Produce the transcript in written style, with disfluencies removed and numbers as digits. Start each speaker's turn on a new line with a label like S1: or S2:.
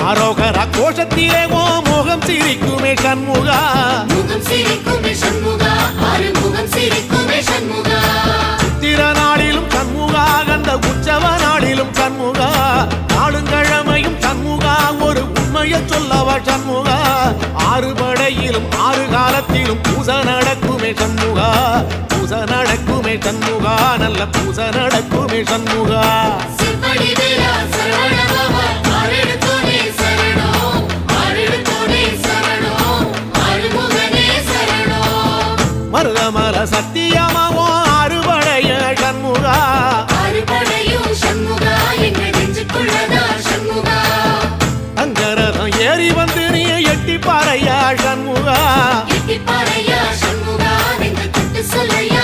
S1: ஆரோகர கோஷத்திலே ஓ முகம் சிரிக்குமே சண்முகா
S2: முகம் சிரிக்குமே சண்முகா ஆறுமுகம் சிரிக்குமே சண்முகா
S1: சித்திர நாளிலும் சண்முகா கந்த உற்சவ நாளிலும் சண்முகா நாளுங்கிழமையும் சண்முகா ஒரு உண்மையை சொல்லவா சண்முகா ஆறு படையிலும் ஆறு காலத்திலும் பூச நடக்குமே சண்முகா பூச நடக்குமே சண்முகா நல்ல பூச நடக்குமே சண்முகா
S2: சிவடி வேலா சரவணபவா ஆரெடுத்தோனே சரணம் ஆரெடுத்தோனே சரணம் ஆறுமுகனே சரணம்
S1: மருதமல சத்தியமாவோ அறுபடைய சண்முகா
S2: அறுபடையும் சண்முகா எங்க நெஞ்சுக்குள்ளதா சண்முகா
S1: அங்கரதம் ஏறி வந்து நீ எட்டி பாறையா சண்முகா
S2: எட்டி பாறையா சண்முகா நெஞ்சு தொட்டு சொல்லையா